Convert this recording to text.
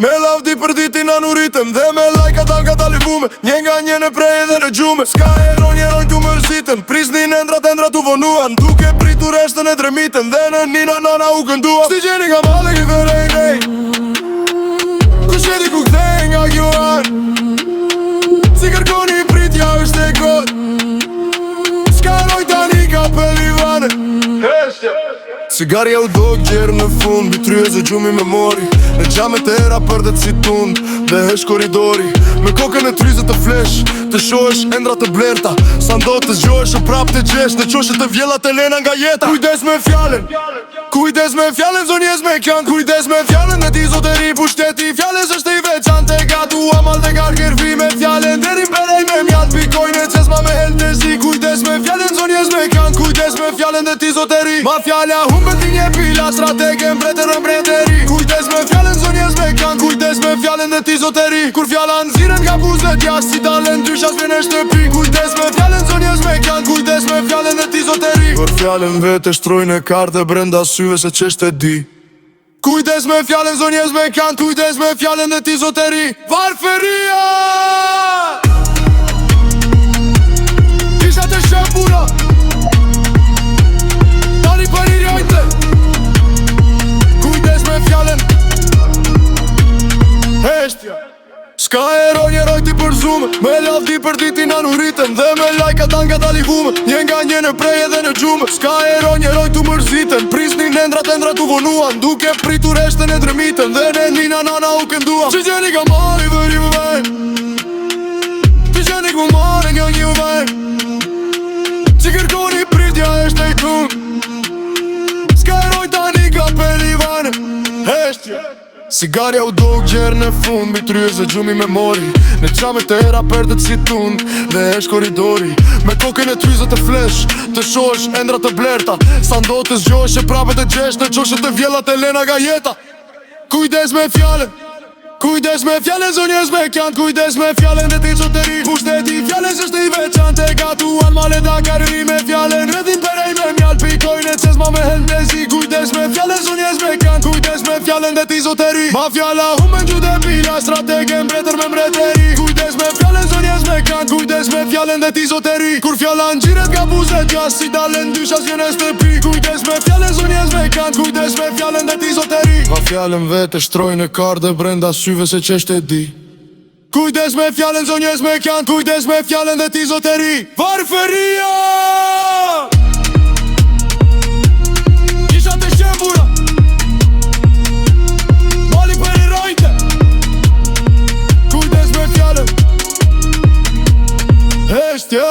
Me lavdi për ditin anuritëm dhe me lajka ka livume. Një nga një në prej edhe në gjume. Ska heronj tu mërzitën, prisnin endrat tu vonuan. Duke pritur eshtën e dremitën dhe në nina nana u këndua. Shti gjeni nga madhe ki vërej Ku sheti ku kthej nga gjuan. Si kërkoni pritja është e god. Ska roj tani ka pelivane. Cigarja u dog gjerë në fund, bitryez e gjumi me mori. Në gjamet e era përdet si tund, dhe hesh koridori. Me kokën e tryzet të flesh, të shohesh endra të blerta. Sa ndo të zgjohesh o prap të gjesh, në qoshet të vjellat e lena nga jeta. Kujdes me fjallën, kujdes me fjallën, zonjes me kjan. Kujdes me fjallën, në ti zoteri pushteti. Fjallës është i veçante, gatu amal dhe gar kërvi me fjallën. Derin berej me mjall, pikojnë e cesma me heltesi. Kujdes me fjallën, zonjes me kjan. Kujdes me fjallën dhe ti zoteri. Ma fjalla humbet ti një pila, stratege mbretër në mbreteri. Kujdes me fjallën, zonjes me kjan. Kujdes me fjallën dhe ti zoteri. Kur fjalla nëziren nga buzët jas, si dalen dysha s'vjen e shtëpi. Kujdes me fjallën, zonjes me kjan. Kujdes me fjallën dhe ti zoteri. Kur fjallën vete shtrojnë e kartë brenda syve se qesht e di. Kujdes me fjallën, zonjes me kjan. Kujdes me fjallën dhe ti zoteri. Varfëria! Isha të shëmbura tani për i rjojtë. Kujdes me fjallën. Heshtja Ska heroj ti për zume. Me lavdi për ditin anuritëm dhe me lajka ka livume. Një nga një në prej edhe në gjume. Ska heroj tu mërzitën, prisnin endrat tu vonuan. Duke pritur eshtën e dremitën dhe në nina nana u kënduam. Që gjeni ka mari vëri më ven, që gjeni ku mare nga një ven. Që kërkoni pritja eshte i kun. Ska heroj tani ka pelivane. Heshtja Cigarja u dog gjerë në fund, bitryez e gjumi me mori. Në qamet e era përdet si tund, dhe hesh koridori. Me kokën e tryzet të flesh, të shohesh endrat të blerta. Sa ndo të zgjohesh e prapet e gjesh, në qoshet të vjellat e lena nga jeta. Kujdes me fjallën, kujdes me fjallën, zonjes me kjan. Kujdes me fjallën dhe ti zoteri pushteti. Fjallës është i veçante, gatuan male da karri me fjallën. Redhin perej me mjall, pikojnë e cesma me heltesi. Kujdes me fjallën, zonjes me kjan. Kujdes me fjallën dhe ti zoteri. Ma fjalla humen gjude pila, stratege mbretër me mbreteri. Kujdes me fjallën, zonjes me kjan. Kujdes me fjallën dhe ti zoteri. Kur fjalla nxirret nga buzet jas, si dalen dysha s'vjen e shtëpi. Kujdes me fjallën, zonjes me kjan. Kujdes me fjallën dhe ti zoteri. Ma fjallën vete shtrojnë e kartë brenda syve se qesht e di. Kujdes me fjallën, zonjes me kjan. Kujdes me fjallën dhe ti zoteri. Varfëria! Isha të shëmbura mali për i rojte. Kujdes me fjallën. Heshtja